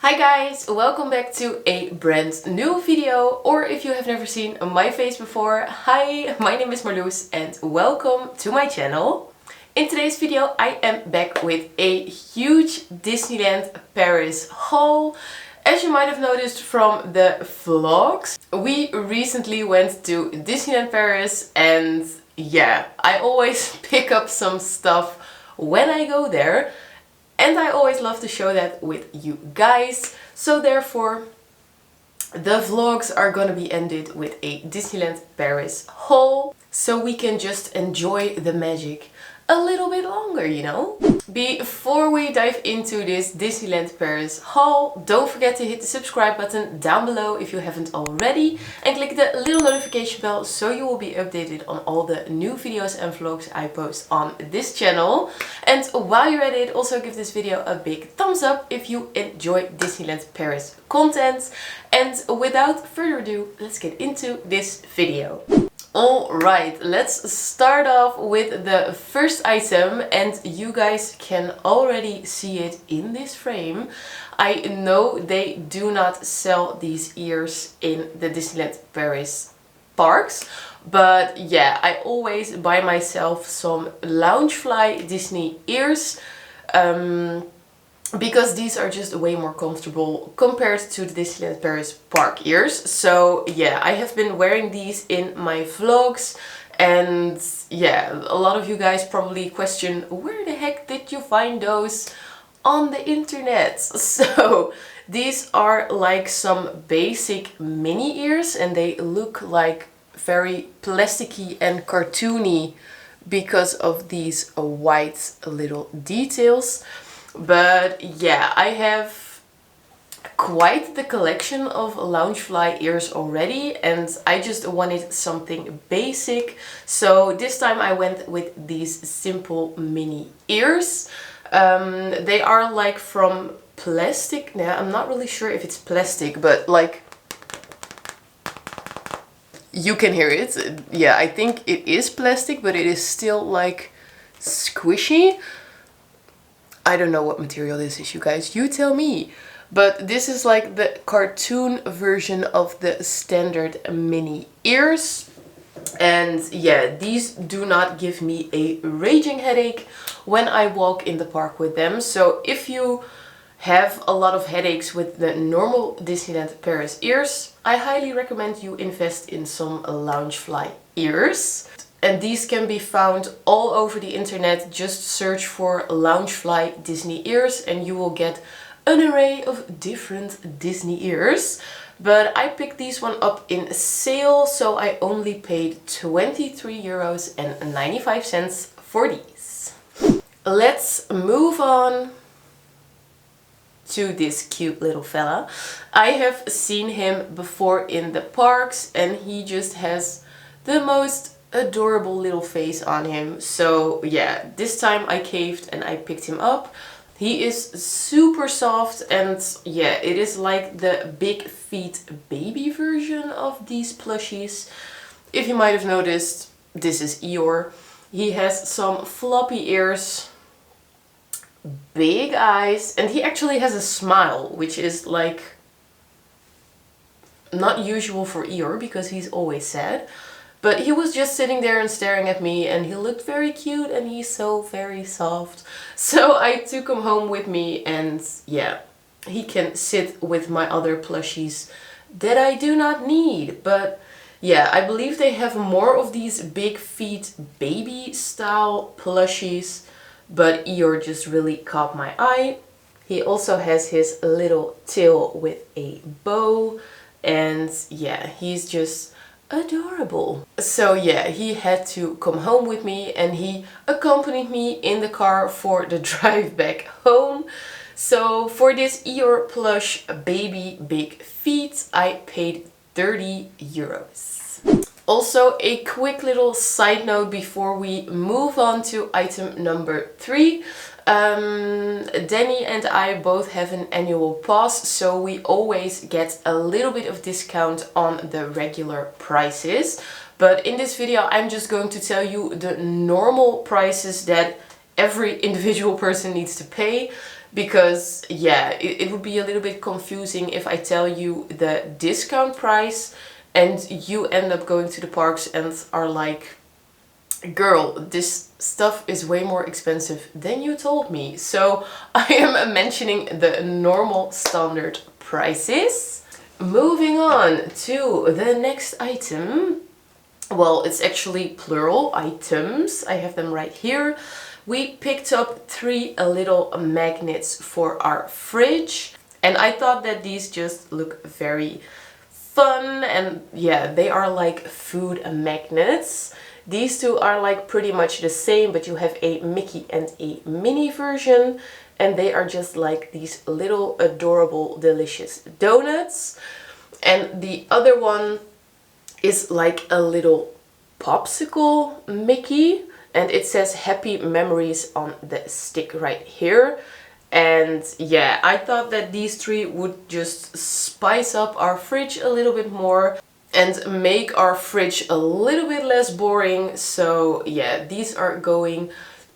Hi guys, welcome back to a brand new video, or if you have never seen my face before, hi, my name is Marloes and welcome to my channel. In today's video I am back with a huge Disneyland Paris haul. As you might have noticed from the vlogs, we recently went to Disneyland Paris and yeah, I always pick up some stuff when I go there. And I always love to show that with you guys. So therefore, the vlogs are gonna be ended with a Disneyland Paris haul. So we can just enjoy the magic a little bit longer, you know? Before we dive into this Disneyland Paris haul, don't forget to hit the subscribe button down below if you haven't already. And click the little notification bell so you will be updated on all the new videos and vlogs I post on this channel. And while you're at it, also give this video a big thumbs up if you enjoy Disneyland Paris content. And without further ado, let's get into this video. Alright, let's start off with the first item, and you guys can already see it in this frame. I know they do not sell these ears in the Disneyland Paris parks, but yeah, I always buy myself some Loungefly Disney ears. Because these are just way more comfortable compared to the Disneyland Paris park ears. So yeah, I have been wearing these in my vlogs, and yeah, a lot of you guys probably question, where the heck did you find those on the internet? So these are like some basic mini ears, and they look like very plasticky and cartoony because of these white little details. But yeah, I have quite the collection of Loungefly ears already, and I just wanted something basic. So this time I went with these simple mini ears. They are like from plastic. Now I'm not really sure if it's plastic, but like you can hear it. Yeah, I think it is plastic, but it is still like squishy. I don't know what material this is, you guys, you tell me. But this is like the cartoon version of the standard mini ears. And yeah, these do not give me a raging headache when I walk in the park with them. So if you have a lot of headaches with the normal Disneyland Paris ears, I highly recommend you invest in some Loungefly ears. And these can be found all over the internet. Just search for Loungefly Disney ears and you will get an array of different Disney ears. But I picked these one up in sale, so I only paid €23.95 for these. Let's move on to this cute little fella. I have seen him before in the parks and he just has the most adorable little face on him. So yeah, this time I caved and I picked him up. He is super soft, and yeah, it is like the big feet baby version of these plushies. If you might have noticed, this is Eeyore. He has some floppy ears, big eyes, and he actually has a smile, which is like not usual for Eeyore because he's always sad. But he was just sitting there and staring at me, and he looked very cute and he's so very soft. So I took him home with me, and yeah, he can sit with my other plushies that I do not need. But yeah, I believe they have more of these big feet baby style plushies, but Eeyore just really caught my eye. He also has his little tail with a bow, and yeah, he's just adorable. So yeah, he had to come home with me and he accompanied me in the car for the drive back home. So for this Eeyore plush baby big feet, I paid €30. Also, a quick little side note before we move on to item number 3. Danny and I both have an annual pass, so we always get a little bit of discount on the regular prices. But in this video I'm just going to tell you the normal prices that every individual person needs to pay. because yeah, it would be a little bit confusing if I tell you the discount price and you end up going to the parks and are like, girl, this stuff is way more expensive than you told me. So I am mentioning the normal standard prices. Moving on to the next item. Well, it's actually plural items. I have them right here. We picked up 3 little magnets for our fridge. And I thought that these just look very fun. And yeah, they are like food magnets. These two are like pretty much the same, but you have a Mickey and a Minnie version. And they are just like these little adorable delicious donuts. And the other one is like a little popsicle Mickey, and it says happy memories on the stick right here. And yeah, I thought that these 3 would just spice up our fridge a little bit more and make our fridge a little bit less boring. So yeah, these are going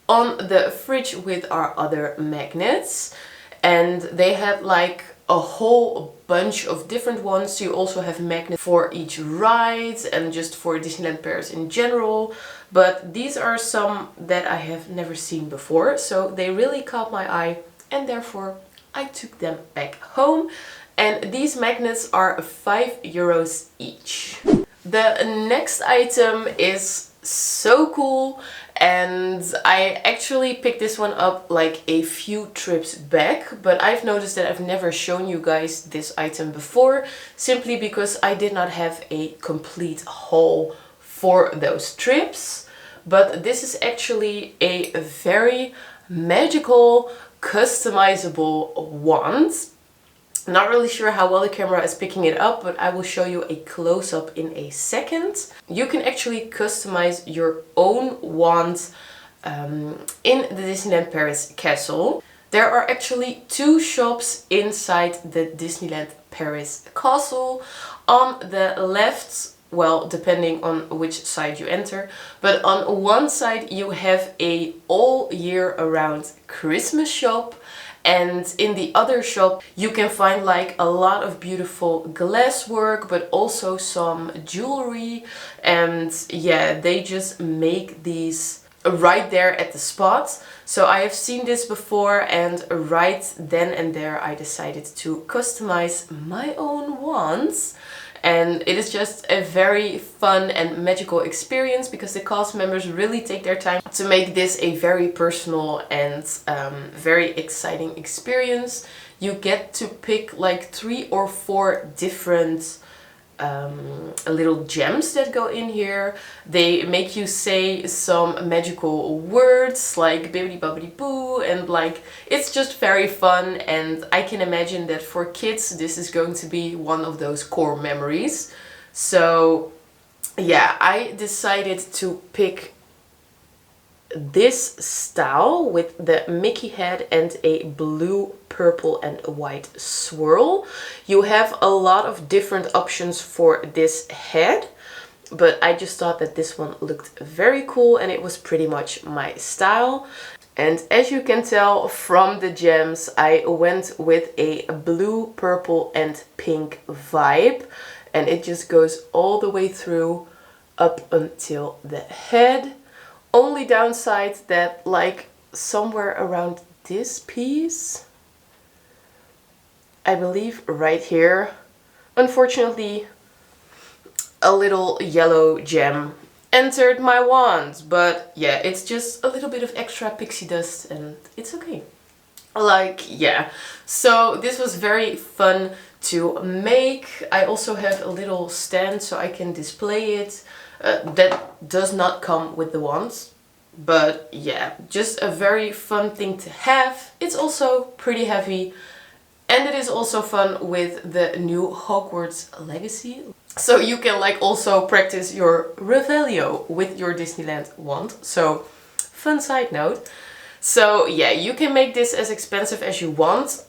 on the fridge with our other magnets, and they had like a whole bunch of different ones. You also have magnets for each ride and just for Disneyland Paris in general, but these are some that I have never seen before, so they really caught my eye and therefore I took them back home. And these magnets are €5 each. The next item is so cool, and I actually picked this one up like a few trips back, but I've noticed that I've never shown you guys this item before, simply because I did not have a complete haul for those trips. But this is actually a very magical customizable wand. Not really sure how well the camera is picking it up, but I will show you a close-up in a second. You can actually customize your own wand in the Disneyland Paris castle. There are actually 2 shops inside the Disneyland Paris castle. On the left, well, depending on which side you enter, but on one side you have a all year around Christmas shop. And in the other shop you can find like a lot of beautiful glass work, but also some jewelry. And yeah, they just make these right there at the spot. So I have seen this before, and right then and there I decided to customize my own wands. And it is just a very fun and magical experience, because the cast members really take their time to make this a very personal and very exciting experience. You get to pick like 3 or 4 different little gems that go in here. They make you say some magical words like bibbidi bobbidi boo, and like it's just very fun. And I can imagine that for kids this is going to be one of those core memories. So yeah, I decided to pick this style with the Mickey head and a blue, purple and white swirl. You have a lot of different options for this head, but I just thought that this one looked very cool and it was pretty much my style. And as you can tell from the gems, I went with a blue, purple and pink vibe, and it just goes all the way through up until the head. Only downside that like somewhere around this piece, I believe right here, unfortunately a little yellow gem entered my wand. But yeah, it's just a little bit of extra pixie dust and it's okay. Like, yeah, so this was very fun to make. I also have a little stand so I can display it. That does not come with the wands, but yeah, just a very fun thing to have. It's also pretty heavy, and it is also fun with the new Hogwarts Legacy. So you can like also practice your Revelio with your Disneyland wand. So fun side note. So yeah, you can make this as expensive as you want,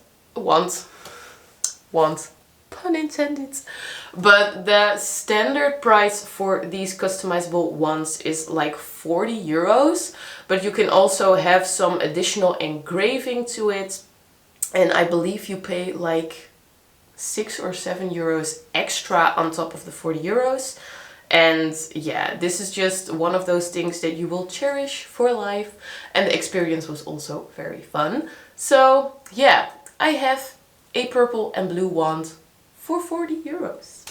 pun intended. But the standard price for these customizable ones is like 40 euros. But you can also have some additional engraving to it. And I believe you pay like 6 or 7 euros extra on top of the 40 euros. And yeah, this is just one of those things that you will cherish for life. And the experience was also very fun. So yeah, I have a purple and blue wand for 40 euros.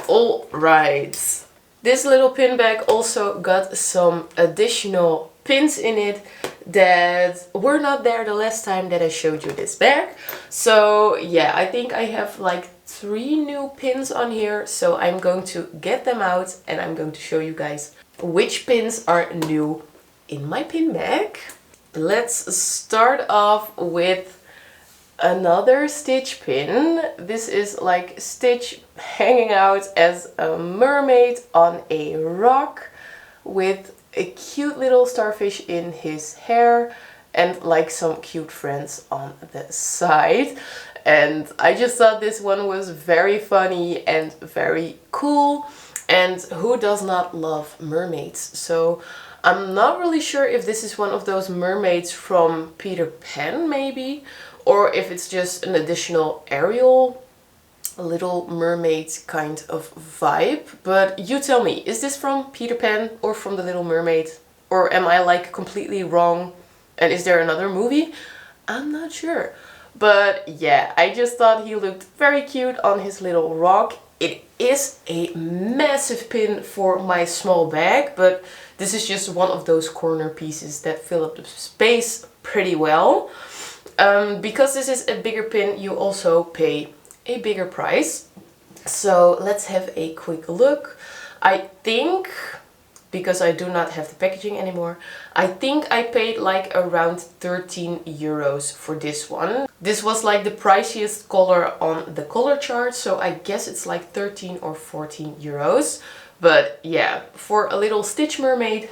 Alright, this little pin bag also got some additional pins in it that were not there the last time that I showed you this bag. So yeah, I think I have like 3 new pins on here, so I'm going to get them out and I'm going to show you guys which pins are new in my pin bag. Let's start off with another Stitch pin. This is like Stitch hanging out as a mermaid on a rock with a cute little starfish in his hair and like some cute friends on the side. And I just thought this one was very funny and very cool. And who does not love mermaids? So I'm not really sure if this is one of those mermaids from Peter Pan maybe, or if it's just an additional Ariel Little Mermaid kind of vibe. But you tell me, is this from Peter Pan or from The Little Mermaid? Or am I like completely wrong? And is there another movie? I'm not sure. But yeah, I just thought he looked very cute on his little rock. It is a massive pin for my small bag, but this is just one of those corner pieces that fill up the space pretty well. Because this is a bigger pin, you also pay a bigger price. So let's have a quick look. I think, because I do not have the packaging anymore, I think I paid like around 13 euros for this one. This was like the priciest color on the color chart, so I guess it's like 13 or 14 euros. But yeah, for a little Stitch mermaid,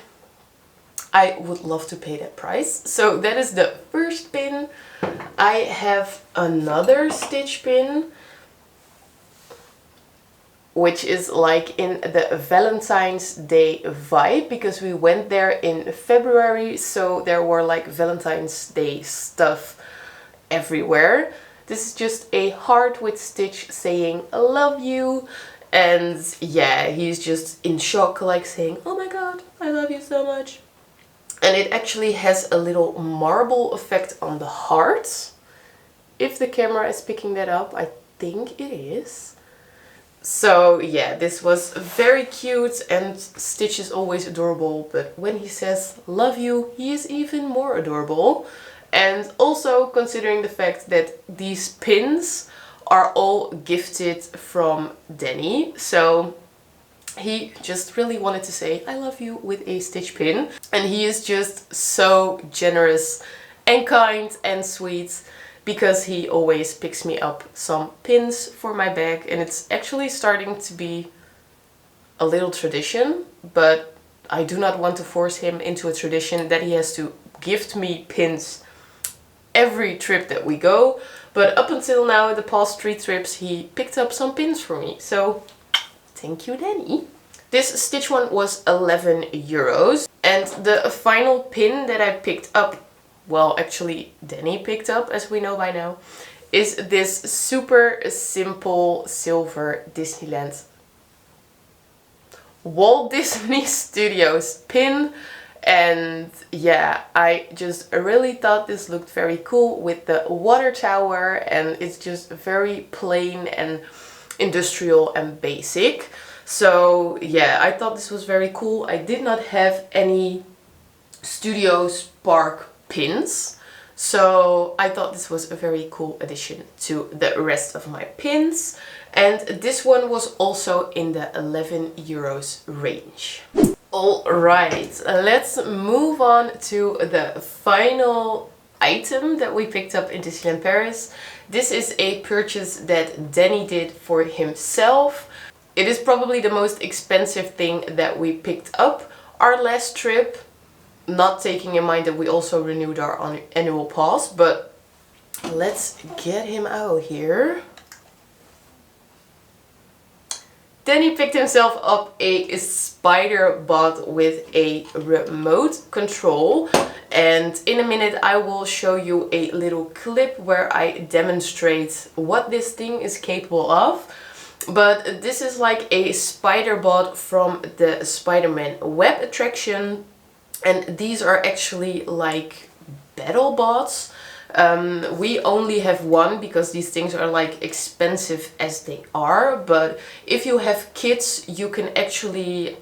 I would love to pay that price. So that is the first pin. I have another Stitch pin, which is like in the Valentine's Day vibe, because we went there in February, so there were like Valentine's Day stuff everywhere. This is just a heart with Stitch saying I love you, and yeah, he's just in shock, like saying, oh my god, I love you so much. And it actually has a little marble effect on the heart. If the camera is picking that up, I think it is. So yeah, this was very cute, and Stitch is always adorable, but when he says love you, he is even more adorable. And also considering the fact that these pins are all gifted from Danny, so he just really wanted to say I love you with a Stitch pin. And he is just so generous and kind and sweet, because he always picks me up some pins for my bag, and it's actually starting to be a little tradition, but I do not want to force him into a tradition that he has to gift me pins every trip that we go. But up until now, the past 3 trips, he picked up some pins for me. So thank you, Danny. This Stitch one was 11 euros. And the final pin that I picked up, well, actually Danny picked up, as we know by now, is this super simple silver Disneyland Walt Disney Studios pin. And yeah, I just really thought this looked very cool with the water tower, and it's just very plain and industrial and basic. So yeah, I thought this was very cool. I did not have any Studios Park pins, so I thought this was a very cool addition to the rest of my pins. And this one was also in the 11 euros range. Alright, let's move on to the final item that we picked up in Disneyland Paris. This is a purchase that Danny did for himself. It is probably the most expensive thing that we picked up our last trip, not taking in mind that we also renewed our annual pass. But let's get him out here. Then he picked himself up a Spiderbot with a remote control. And in a minute I will show you a little clip where I demonstrate what this thing is capable of. But this is like a Spiderbot from the Spiderman web attraction. And these are actually like battle bots. We only have one because these things are like expensive as they are, but if you have kids you can actually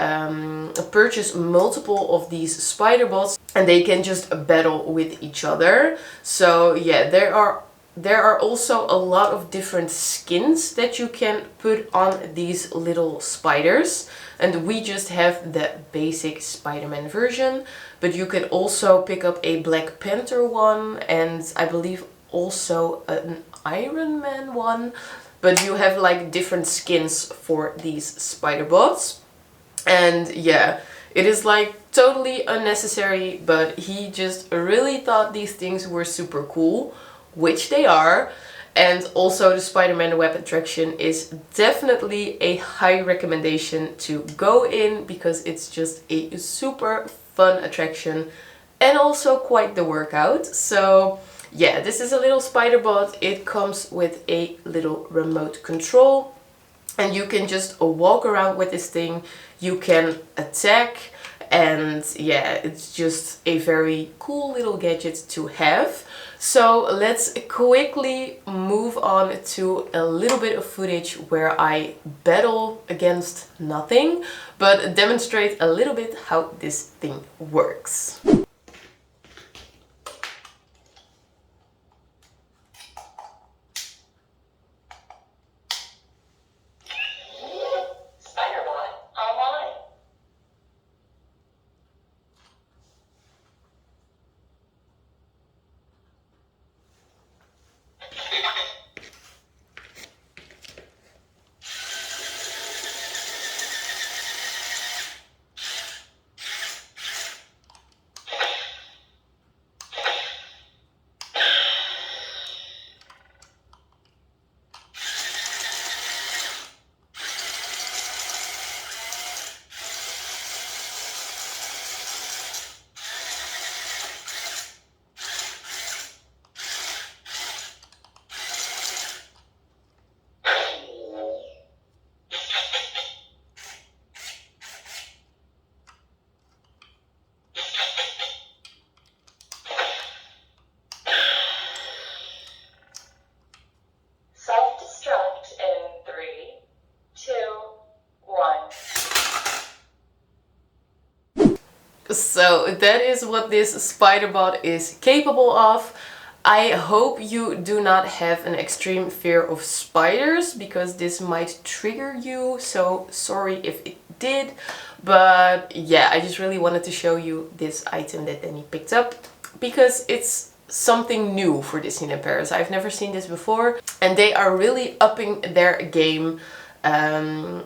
purchase multiple of these spider bots and they can just battle with each other. So yeah, there are also a lot of different skins that you can put on these little spiders, and we just have the basic Spiderman version, but you could also pick up a Black Panther one and I believe also an Iron Man one, but you have like different skins for these spider bots. And yeah, it is like totally unnecessary, but he just really thought these things were super cool, which they are. And also the Spiderman web attraction is definitely a high recommendation to go in because it's just a super fun attraction and also quite the workout. So yeah, this is a little Spiderbot. It comes with a little remote control and you can just walk around with this thing. You can attack, and yeah, it's just a very cool little gadget to have. So let's quickly move on to a little bit of footage where I battle against nothing, but demonstrate a little bit how this thing works. So that is what this Spiderbot is capable of. I hope you do not have an extreme fear of spiders because this might trigger you, so sorry if it did. But yeah, I just really wanted to show you this item that Danny picked up because it's something new for Disneyland Paris. I've never seen this before and they are really upping their game and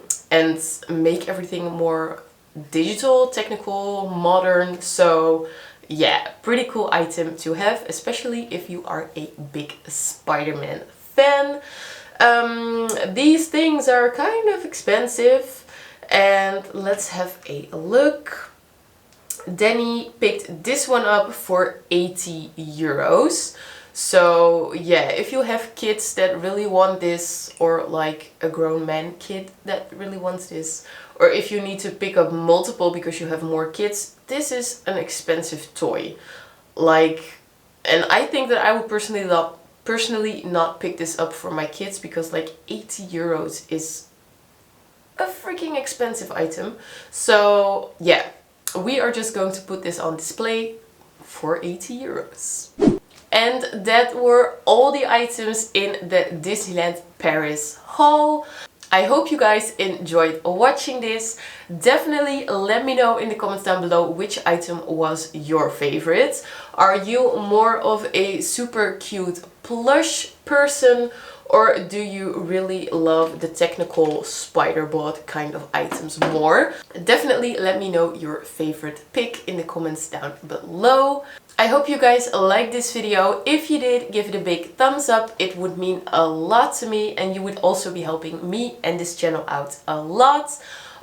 make everything more digital, technical, modern. So yeah, pretty cool item to have, especially if you are a big Spider-Man fan. These things are kind of expensive and let's have a look. Danny picked this one up for 80 euros. So yeah, if you have kids that really want this, or like a grown man kid that really wants this, or if you need to pick up multiple because you have more kids, this is an expensive toy. Like, and I think that I would personally not pick this up for my kids because like 80 euros is a freaking expensive item. So yeah, we are just going to put this on display for 80 euros. And that were all the items in the Disneyland Paris haul. I hope you guys enjoyed watching this. Definitely let me know in the comments down below which item was your favorite. Are you more of a super cute plush person, or do you really love the technical Spiderbot kind of items more? Definitely let me know your favorite pick in the comments down below. I hope you guys liked this video. If you did, give it a big thumbs up. It would mean a lot to me, and you would also be helping me and this channel out a lot.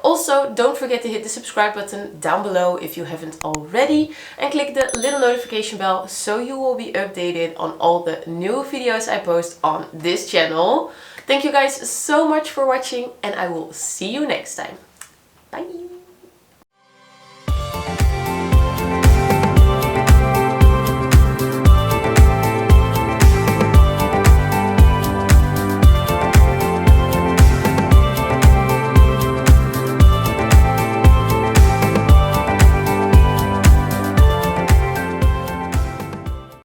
Also, don't forget to hit the subscribe button down below if you haven't already, and click the little notification bell so you will be updated on all the new videos I post on this channel. Thank you guys so much for watching, and I will see you next time. Bye!